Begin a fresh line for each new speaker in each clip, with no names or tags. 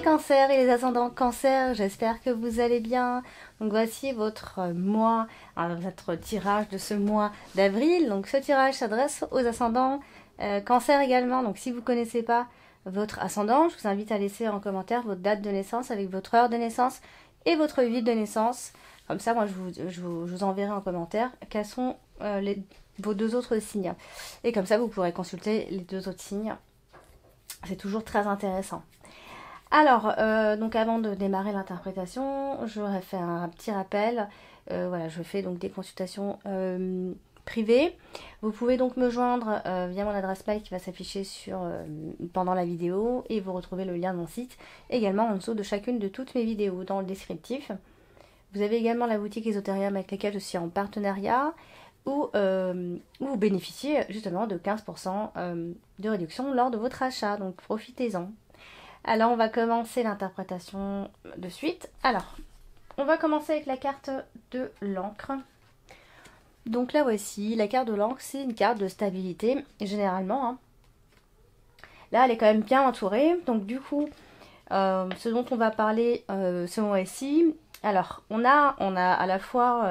cancers et les ascendants cancers, j'espère que vous allez bien. Donc voici votre mois, votre tirage de ce mois d'avril. Donc ce tirage s'adresse aux ascendants cancer également. Donc si vous ne connaissez pas votre ascendant, je vous invite à laisser en commentaire votre date de naissance avec votre heure de naissance et votre ville de naissance. Comme ça, moi je vous enverrai en commentaire quels sont vos deux autres signes. Et comme ça, vous pourrez consulter les deux autres signes. C'est toujours très intéressant. Alors, donc avant de démarrer l'interprétation, je voudrais faire un petit rappel. Voilà, je fais donc des consultations privées. Vous pouvez donc me joindre via mon adresse mail qui va s'afficher pendant la vidéo et vous retrouvez le lien de mon site également en dessous de chacune de toutes mes vidéos dans le descriptif. Vous avez également la boutique Esoterium avec laquelle je suis en partenariat où vous bénéficiez justement de 15% de réduction lors de votre achat, donc profitez-en. Alors on va commencer l'interprétation de suite. Alors, on va commencer avec la carte de l'encre. Donc là voici, la carte de l'encre, c'est une carte de stabilité, généralement. Hein. Là, elle est quand même bien entourée, donc du coup, ce dont on va parler ce mois-ci, alors, on a à la fois...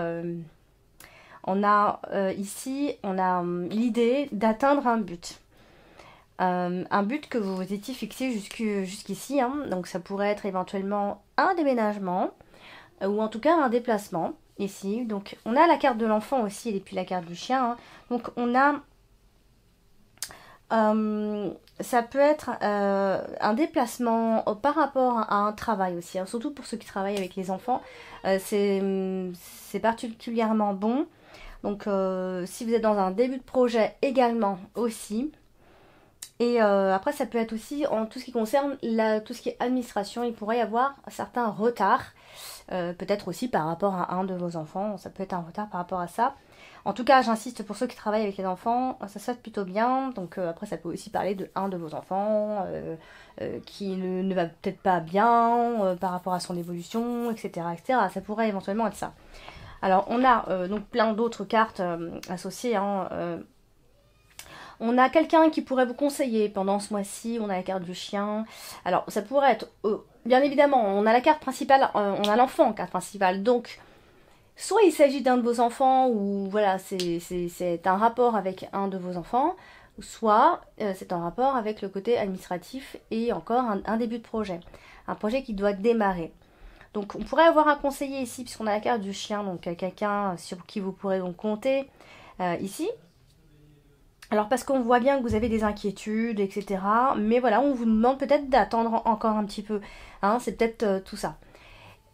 ici, on a l'idée d'atteindre un but. Un but que vous étiez fixé jusqu'ici. Hein. Donc ça pourrait être éventuellement un déménagement ou en tout cas un déplacement ici. Donc on a la carte de l'enfant aussi et puis la carte du chien. Hein. Donc on a... ça peut être un déplacement par rapport à un travail aussi. Hein. Surtout pour ceux qui travaillent avec les enfants. C'est particulièrement bon. Donc si vous êtes dans un début de projet également aussi. Et après ça peut être aussi en tout ce qui concerne tout ce qui est administration. Il pourrait y avoir certains retards. Peut-être aussi par rapport à un de vos enfants. Ça peut être un retard par rapport à ça. En tout cas j'insiste pour ceux qui travaillent avec les enfants. Ça se fait plutôt bien. Donc après ça peut aussi parler de un de vos enfants. Qui ne va peut-être pas bien par rapport à son évolution, etc., etc. Ça pourrait éventuellement être ça. Alors, on a donc plein d'autres cartes associées. Hein, on a quelqu'un qui pourrait vous conseiller pendant ce mois-ci. On a la carte du chien. Alors, ça pourrait être... bien évidemment, on a la carte principale. On a l'enfant en carte principale. Donc, soit il s'agit d'un de vos enfants ou voilà, c'est un rapport avec un de vos enfants. Soit c'est un rapport avec le côté administratif et encore un début de projet. Un projet qui doit démarrer. Donc on pourrait avoir un conseiller ici, puisqu'on a la carte du chien, donc quelqu'un sur qui vous pourrez donc compter ici. Alors parce qu'on voit bien que vous avez des inquiétudes, etc. Mais voilà, on vous demande peut-être d'attendre encore un petit peu. Hein, c'est peut-être tout ça.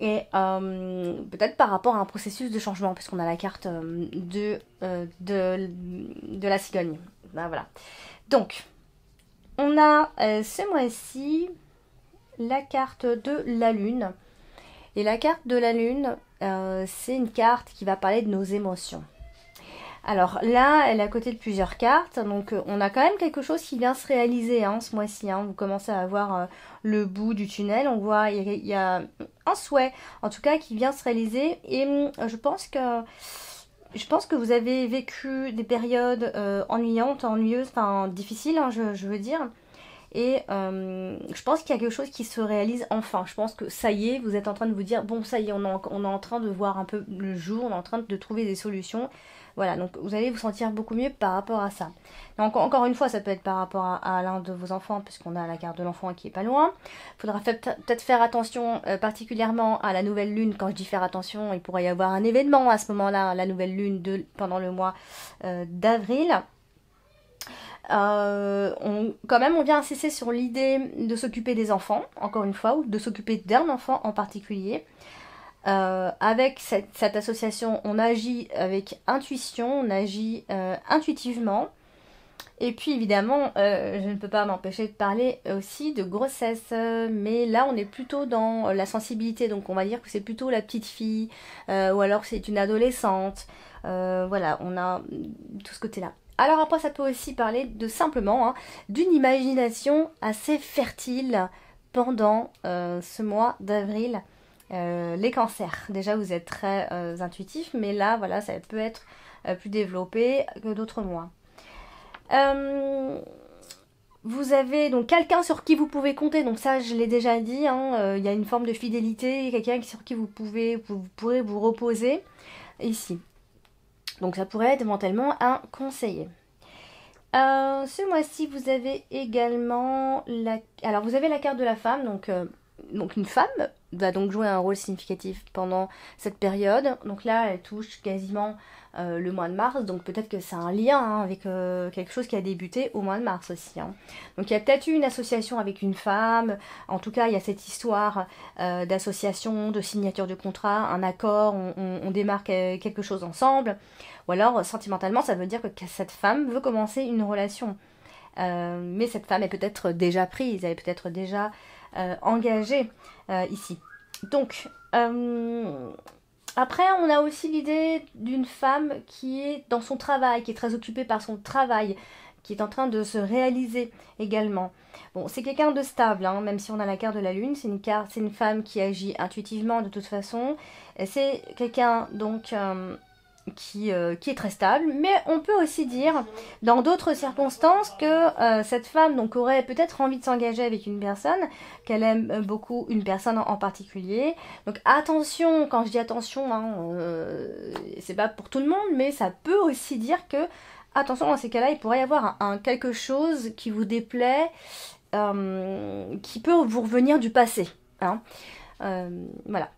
Et peut-être par rapport à un processus de changement, puisqu'on a la carte de la cigogne. Ben, voilà. Donc, on a ce mois-ci la carte de la lune. Et la carte de la lune, c'est une carte qui va parler de nos émotions. Alors là, elle est à côté de plusieurs cartes, donc on a quand même quelque chose qui vient se réaliser hein, ce mois-ci. Hein. Vous commencez à voir le bout du tunnel, on voit il y a un souhait, en tout cas, qui vient se réaliser. Et je pense que vous avez vécu des périodes ennuyeuses, enfin difficiles, hein, je veux dire. Et je pense qu'il y a quelque chose qui se réalise enfin. Je pense que ça y est, vous êtes en train de vous dire, bon ça y est, on est en train de voir un peu le jour, on est en train de trouver des solutions. Voilà, donc vous allez vous sentir beaucoup mieux par rapport à ça. Donc, encore une fois, ça peut être par rapport à l'un de vos enfants, puisqu'on a la carte de l'enfant qui est pas loin. Il faudra peut-être faire attention particulièrement à la nouvelle lune. Quand je dis faire attention, il pourrait y avoir un événement à ce moment-là, la nouvelle lune pendant le mois d'avril. Quand même, on vient insister sur l'idée de s'occuper des enfants, encore une fois, ou de s'occuper d'un enfant en particulier. Avec cette association, on agit avec intuition, on agit intuitivement. Et puis évidemment, je ne peux pas m'empêcher de parler aussi de grossesse, mais là on est plutôt dans la sensibilité, donc on va dire que c'est plutôt la petite fille, ou alors c'est une adolescente. Voilà, on a tout ce côté-là. Alors après, ça peut aussi parler de simplement hein, d'une imagination assez fertile pendant ce mois d'avril. Les cancers, déjà vous êtes très intuitif, mais là voilà, ça peut être plus développé que d'autres mois. Vous avez donc quelqu'un sur qui vous pouvez compter, donc ça je l'ai déjà dit, hein, il y a une forme de fidélité, quelqu'un sur qui vous pourrez vous reposer ici. Donc ça pourrait être éventuellement un conseiller. Ce mois-ci, vous avez également alors vous avez la carte de la femme, donc une femme va donc jouer un rôle significatif pendant cette période. Donc là, elle touche quasiment le mois de mars, donc peut-être que c'est un lien avec quelque chose qui a débuté au mois de mars aussi. Hein. Donc il y a peut-être eu une association avec une femme, en tout cas il y a cette histoire d'association, de signature de contrat, un accord, on démarre quelque chose ensemble, ou alors sentimentalement ça veut dire que cette femme veut commencer une relation. Mais cette femme est peut-être déjà prise, elle est peut-être déjà engagée ici. Donc, après, on a aussi l'idée d'une femme qui est dans son travail, qui est très occupée par son travail, qui est en train de se réaliser également. Bon, c'est quelqu'un de stable, hein, même si on a la carte de la lune, c'est une femme qui agit intuitivement de toute façon. C'est quelqu'un donc qui est très stable, mais on peut aussi dire dans d'autres circonstances que cette femme donc aurait peut-être envie de s'engager avec une personne, qu'elle aime beaucoup une personne en particulier. Donc attention, quand je dis attention, hein, c'est pas pour tout le monde, mais ça peut aussi dire que attention, dans ces cas-là, il pourrait y avoir un quelque chose qui vous déplaît, qui peut vous revenir du passé. Hein. Voilà.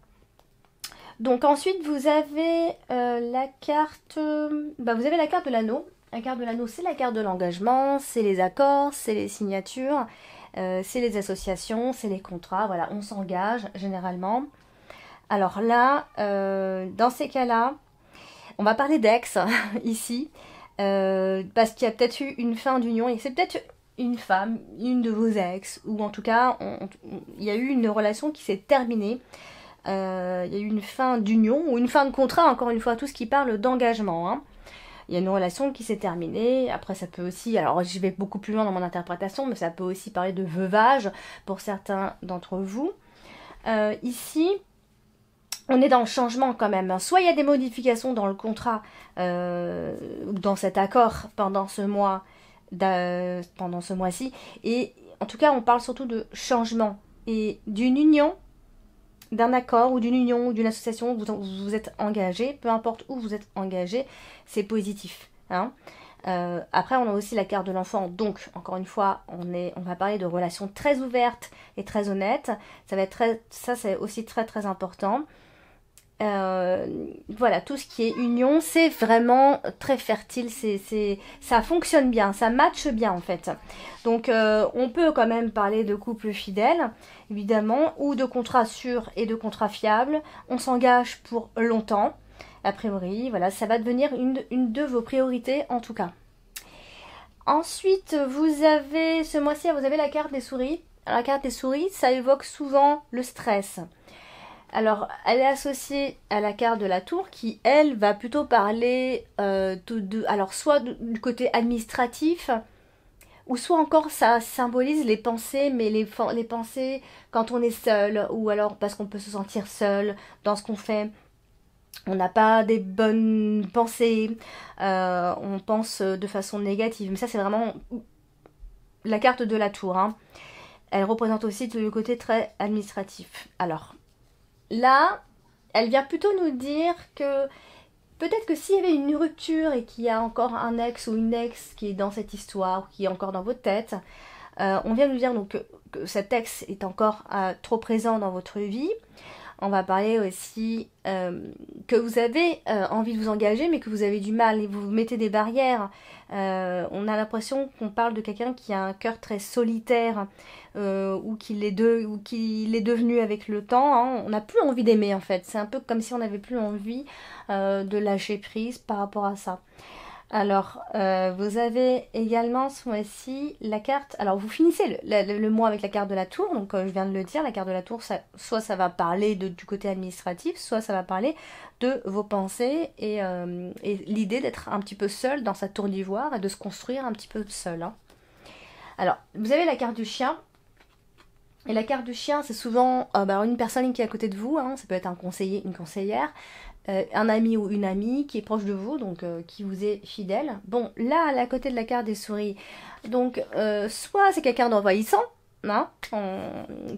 Donc ensuite vous avez la carte, vous avez la carte de l'anneau. La carte de l'anneau, c'est la carte de l'engagement, c'est les accords, c'est les signatures, c'est les associations, c'est les contrats. Voilà, on s'engage généralement. Alors là, dans ces cas-là, on va parler d'ex ici, parce qu'il y a peut-être eu une fin d'union et c'est peut-être une femme, une de vos ex, ou en tout cas, il y a eu une relation qui s'est terminée. Il y a eu une fin d'union ou une fin de contrat, encore une fois, tout ce qui parle d'engagement. Hein. Il y a une relation qui s'est terminée. Après, ça peut aussi, alors je vais beaucoup plus loin dans mon interprétation, mais ça peut aussi parler de veuvage pour certains d'entre vous. Ici, on est dans le changement quand même. Soit il y a des modifications dans le contrat ou dans cet accord pendant ce mois-ci. Et en tout cas, on parle surtout de changement et d'une union, d'un accord ou d'une union ou d'une association où vous êtes engagé, peu importe où vous êtes engagé, c'est positif. Hein. Après, on a aussi la carte de l'enfant. Donc, encore une fois, on va parler de relations très ouvertes et très honnêtes. Ça c'est aussi très très important. Voilà, tout ce qui est union, c'est vraiment très fertile, ça fonctionne bien, ça matche bien en fait. Donc on peut quand même parler de couple fidèle, évidemment, ou de contrat sûr et de contrat fiable. On s'engage pour longtemps, a priori, voilà, ça va devenir une de vos priorités en tout cas. Ensuite, ce mois-ci, vous avez la carte des souris. Alors, la carte des souris, ça évoque souvent le stress. Alors, elle est associée à la carte de la tour qui, elle, va plutôt parler alors soit du côté administratif, ou soit encore ça symbolise les pensées, mais les pensées quand on est seul, ou alors parce qu'on peut se sentir seul dans ce qu'on fait. On n'a pas des bonnes pensées, on pense de façon négative. Mais ça, c'est vraiment la carte de la tour. Hein. Elle représente aussi le côté très administratif. Alors, là, elle vient plutôt nous dire que peut-être que s'il y avait une rupture et qu'il y a encore un ex ou une ex qui est dans cette histoire, qui est encore dans votre tête, on vient nous dire donc que cet ex est encore trop présent dans votre vie. On va parler aussi que vous avez envie de vous engager, mais que vous avez du mal et vous mettez des barrières. On a l'impression qu'on parle de quelqu'un qui a un cœur très solitaire ou qu'il est devenu avec le temps. Hein. On n'a plus envie d'aimer en fait. C'est un peu comme si on n'avait plus envie de lâcher prise par rapport à ça. Alors, vous avez également ce mois-ci la carte... Alors, vous finissez le mois avec la carte de la tour. Donc, je viens de le dire, la carte de la tour, soit ça va parler du côté administratif, soit ça va parler de vos pensées et l'idée d'être un petit peu seul dans sa tour d'ivoire et de se construire un petit peu seul. Hein. Alors, vous avez la carte du chien. Et la carte du chien, c'est souvent une personne qui est à côté de vous, hein, ça peut être un conseiller, une conseillère, un ami ou une amie qui est proche de vous, donc qui vous est fidèle. Bon, là, à côté de la carte des souris, donc soit c'est quelqu'un d'envahissant, hein,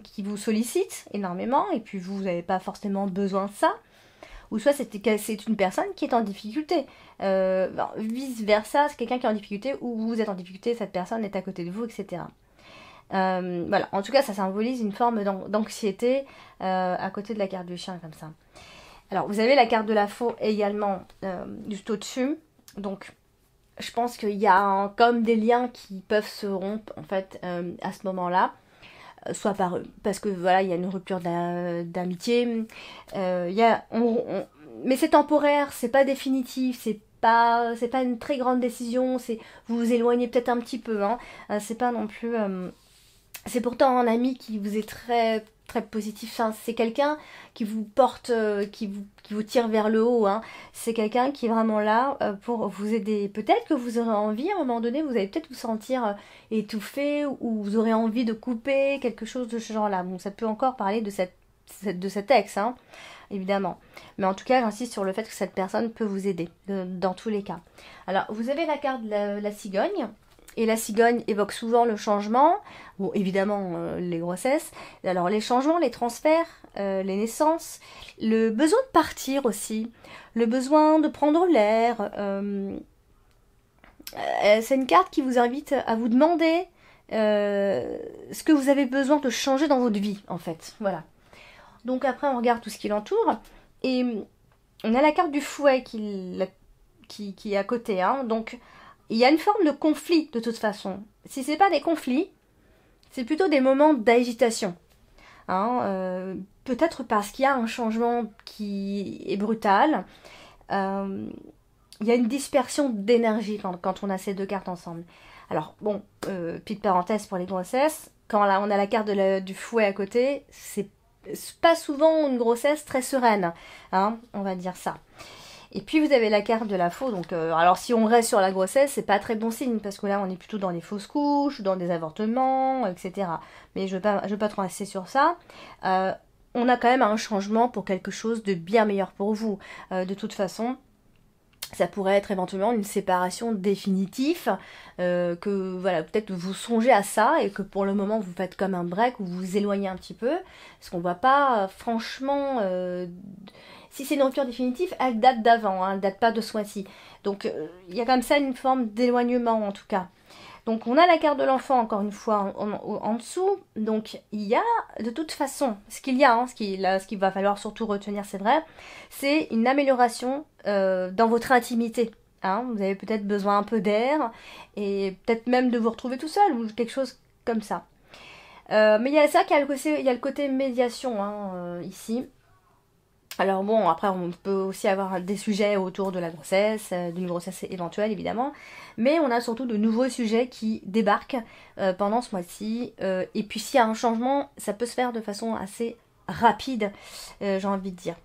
qui vous sollicite énormément, et puis vous n'avez pas forcément besoin de ça, ou soit c'est une personne qui est en difficulté. Vice-versa, c'est quelqu'un qui est en difficulté, ou vous êtes en difficulté, cette personne est à côté de vous, etc. Voilà, en tout cas, ça symbolise une forme d'anxiété à côté de la carte du chien, comme ça. Alors, vous avez la carte de la faux également juste au-dessus. Donc, je pense qu'il y a comme des liens qui peuvent se rompre, en fait, à ce moment-là. Soit par eux, parce que voilà, il y a une rupture d'amitié. Mais c'est temporaire, c'est pas définitif, c'est pas une très grande décision. Vous vous éloignez peut-être un petit peu, hein. C'est pas non plus. C'est pourtant un ami qui vous est très très positif. Enfin, c'est quelqu'un qui vous porte, qui vous tire vers le haut, hein. C'est quelqu'un qui est vraiment là pour vous aider. Peut-être que vous aurez envie, à un moment donné, vous allez peut-être vous sentir étouffé, ou vous aurez envie de couper quelque chose de ce genre-là. Bon, ça peut encore parler de cet ex, hein, évidemment. Mais en tout cas, j'insiste sur le fait que cette personne peut vous aider, dans tous les cas. Alors, vous avez la carte de la cigogne. Et la cigogne évoque souvent le changement, bon évidemment les grossesses, alors les changements, les transferts, les naissances, le besoin de partir aussi, le besoin de prendre l'air. C'est une carte qui vous invite à vous demander ce que vous avez besoin de changer dans votre vie, en fait. Voilà. Donc après, on regarde tout ce qui l'entoure, et on a la carte du fouet qui est à côté, hein, donc il y a une forme de conflit de toute façon. Si c'est pas des conflits, c'est plutôt des moments d'agitation. Hein, peut-être parce qu'il y a un changement qui est brutal. Il y a une dispersion d'énergie quand on a ces deux cartes ensemble. Alors bon, petite parenthèse pour les grossesses, quand là, on a la carte du fouet à côté, c'est pas souvent une grossesse très sereine, hein, on va dire ça. Et puis vous avez la carte de la faux, donc alors si on reste sur la grossesse, c'est pas très bon signe, parce que là on est plutôt dans les fausses couches, dans des avortements, etc. Mais je veux pas trop insister sur ça. On a quand même un changement pour quelque chose de bien meilleur pour vous. De toute façon, ça pourrait être éventuellement une séparation définitive, que voilà, peut-être vous songez à ça, et que pour le moment vous faites comme un break, ou vous vous éloignez un petit peu, parce qu'on voit pas franchement... si c'est une rupture définitive, elle date d'avant, hein, elle date pas de ce mois-ci. Donc il y a comme ça une forme d'éloignement en tout cas. Donc on a la carte de l'enfant encore une fois en dessous. Donc il y a de toute façon, ce qu'il va falloir surtout retenir, c'est vrai, c'est une amélioration dans votre intimité. Hein. Vous avez peut-être besoin un peu d'air, et peut-être même de vous retrouver tout seul, ou quelque chose comme ça. Mais il y a ça, il y a le côté médiation, hein, ici. Alors bon, après on peut aussi avoir des sujets autour de la grossesse, d'une grossesse éventuelle évidemment, mais on a surtout de nouveaux sujets qui débarquent pendant ce mois-ci, et puis s'il y a un changement, ça peut se faire de façon assez rapide, j'ai envie de dire.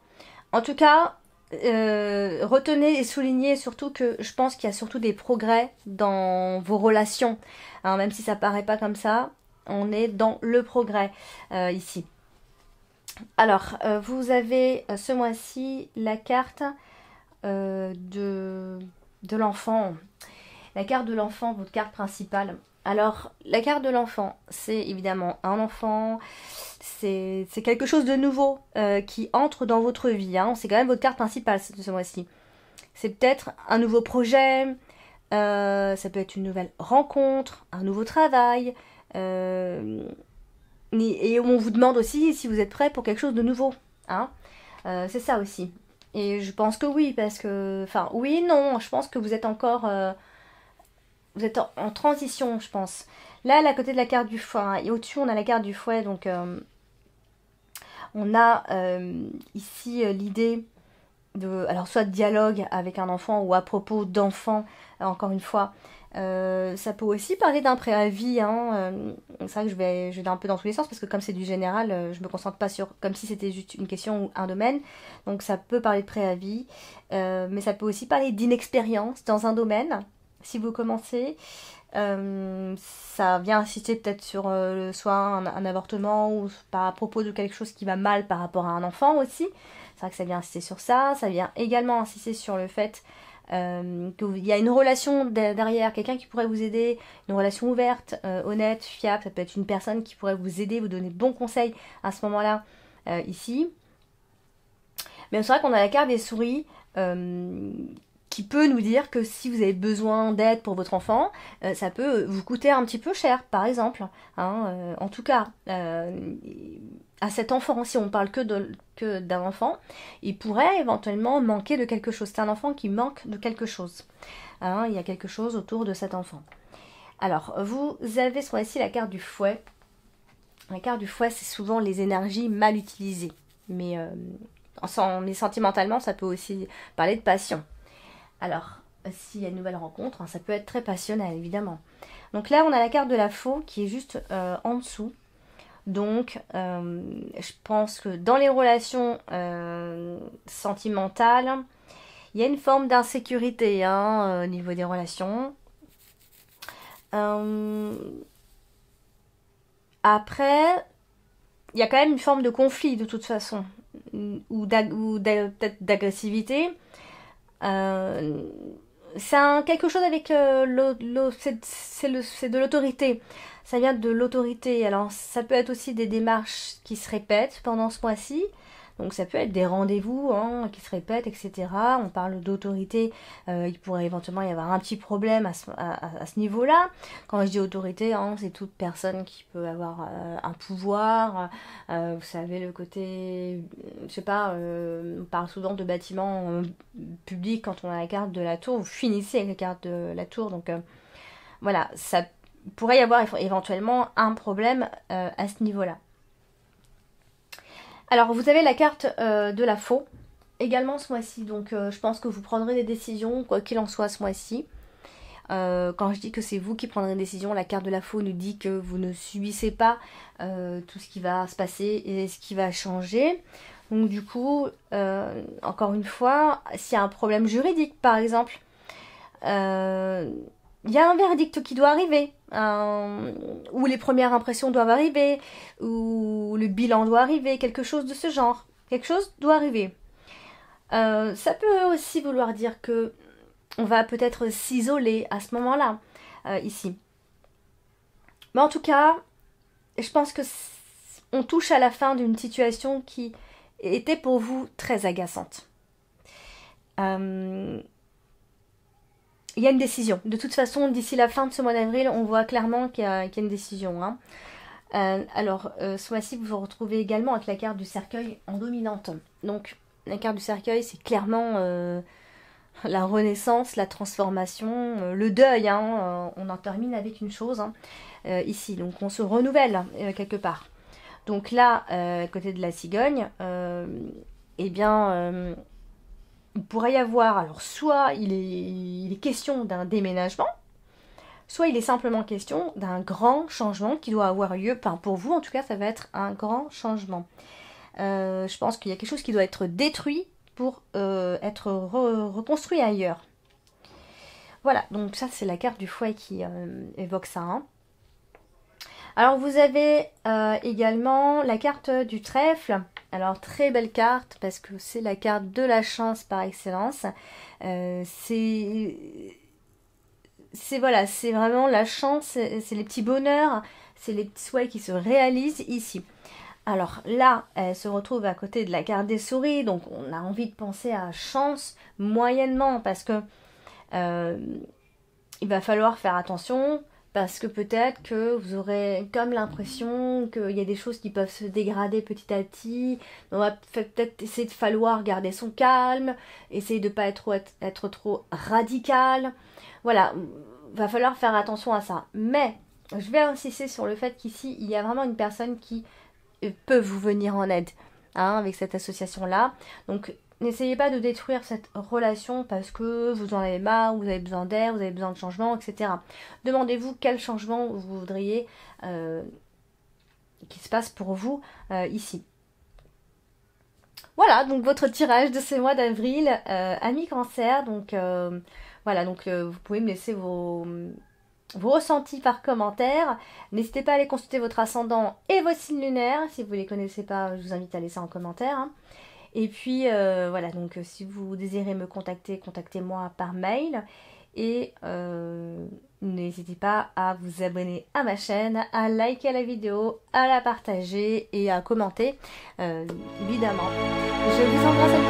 En tout cas, retenez et soulignez surtout que je pense qu'il y a surtout des progrès dans vos relations, hein, même si ça paraît pas comme ça, on est dans le progrès ici. Alors, vous avez ce mois-ci la carte de l'enfant. La carte de l'enfant, votre carte principale. Alors, la carte de l'enfant, c'est évidemment un enfant, c'est quelque chose de nouveau qui entre dans votre vie. Hein. C'est quand même votre carte principale ce mois-ci. C'est peut-être un nouveau projet, ça peut être une nouvelle rencontre, un nouveau travail. Et on vous demande aussi si vous êtes prêt pour quelque chose de nouveau. Hein. C'est ça aussi. Et je pense que oui, parce que... Enfin, oui, non, je pense que vous êtes encore... vous êtes en transition, je pense. Là, à côté de la carte du fouet, hein, et au-dessus, on a la carte du fouet, donc... on a ici l'idée de... Alors, soit de dialogue avec un enfant, ou à propos d'enfants, encore une fois... ça peut aussi parler d'un préavis, hein. C'est vrai que je vais un peu dans tous les sens, parce que comme c'est du général, je me concentre pas sur comme si c'était juste une question ou un domaine. Donc ça peut parler de préavis, mais ça peut aussi parler d'inexpérience dans un domaine, si vous commencez. Ça vient insister peut-être sur soit un avortement ou à propos de quelque chose qui va mal par rapport à un enfant aussi. C'est vrai que ça vient insister sur ça. Ça vient également insister sur le fait qu'il y a une relation derrière, quelqu'un qui pourrait vous aider, une relation ouverte, honnête, fiable. Ça peut être une personne qui pourrait vous aider, vous donner de bons conseils à ce moment-là, ici. Mais c'est vrai qu'on a la carte des souris qui peut nous dire que si vous avez besoin d'aide pour votre enfant, ça peut vous coûter un petit peu cher, par exemple. Hein, en tout cas, à cet enfant, si on parle que d'un enfant, il pourrait éventuellement manquer de quelque chose. C'est un enfant qui manque de quelque chose. Hein, il y a quelque chose autour de cet enfant. Alors, vous avez ce mois-ci la carte du fouet. La carte du fouet, c'est souvent les énergies mal utilisées. Mais sentimentalement, ça peut aussi parler de passion. Alors, s'il y a une nouvelle rencontre, ça peut être très passionnel, évidemment. Donc là, on a la carte de la faux qui est juste en dessous. Donc, je pense que dans les relations sentimentales, il y a une forme d'insécurité au niveau des relations. Après, il y a quand même une forme de conflit de toute façon, ou peut-être d'agressivité. C'est quelque chose avec c'est de l'autorité. Ça vient de l'autorité. Alors ça peut être aussi des démarches qui se répètent pendant ce mois-ci. Donc ça peut être des rendez-vous qui se répètent, etc. On parle d'autorité, il pourrait éventuellement y avoir un petit problème à ce niveau-là. Quand je dis autorité, c'est toute personne qui peut avoir un pouvoir. Vous savez, le côté, je sais pas, on parle souvent de bâtiments publics quand on a la carte de la tour. Vous finissez avec la carte de la tour, donc voilà, ça pourrait y avoir éventuellement un problème à ce niveau-là. Alors, vous avez la carte de la faux, également ce mois-ci. Donc, je pense que vous prendrez des décisions, quoi qu'il en soit, ce mois-ci. Quand je dis que c'est vous qui prendrez une décision, la carte de la faux nous dit que vous ne subissez pas tout ce qui va se passer et ce qui va changer. Donc, du coup, encore une fois, s'il y a un problème juridique, par exemple, il y a un verdict qui doit arriver, où les premières impressions doivent arriver, où le bilan doit arriver, quelque chose de ce genre. Quelque chose doit arriver. Ça peut aussi vouloir dire que on va peut-être s'isoler à ce moment-là, ici. Mais en tout cas, je pense que on touche à la fin d'une situation qui était pour vous très agaçante. Il y a une décision. De toute façon, d'ici la fin de ce mois d'avril, on voit clairement qu'il y a une décision. Alors, ce mois-ci, vous vous retrouvez également avec la carte du cercueil en dominante. Donc, la carte du cercueil, c'est clairement la renaissance, la transformation, le deuil. On en termine avec une chose ici. Donc, on se renouvelle quelque part. Donc là, côté de la cigogne, eh bien... il pourrait y avoir, alors soit il est question d'un déménagement, soit il est simplement question d'un grand changement qui doit avoir lieu. Enfin, pour vous, en tout cas, ça va être un grand changement. Je pense qu'il y a quelque chose qui doit être détruit pour être reconstruit ailleurs. Voilà, donc ça, c'est la carte du fouet qui évoque ça. Alors, vous avez également la carte du trèfle. Alors, très belle carte parce que c'est la carte de la chance par excellence. Voilà, c'est vraiment la chance, c'est les petits bonheurs, c'est les petits souhaits qui se réalisent ici. Alors là, elle se retrouve à côté de la carte des souris, donc on a envie de penser à chance moyennement parce que il va falloir faire attention. Parce que peut-être que vous aurez comme l'impression qu'il y a des choses qui peuvent se dégrader petit à petit. On va peut-être essayer de falloir garder son calme, essayer de ne pas être trop radical. Voilà, va falloir faire attention à ça. Mais je vais insister sur le fait qu'ici, il y a vraiment une personne qui peut vous venir en aide avec cette association-là. Donc, n'essayez pas de détruire cette relation parce que vous en avez marre, vous avez besoin d'air, vous avez besoin de changement, etc. Demandez-vous quel changement vous voudriez qu'il se passe pour vous ici. Voilà, donc votre tirage de ce mois d'avril, amis cancer. Donc voilà, donc vous pouvez me laisser vos ressentis par commentaire. N'hésitez pas à aller consulter votre ascendant et vos signes lunaires. Si vous ne les connaissez pas, je vous invite à laisser en commentaire. Hein. Et puis voilà, donc si vous désirez me contacter, contactez-moi par mail. Et n'hésitez pas à vous abonner à ma chaîne, à liker la vidéo, à la partager et à commenter, évidemment. Je vous embrasse à tous.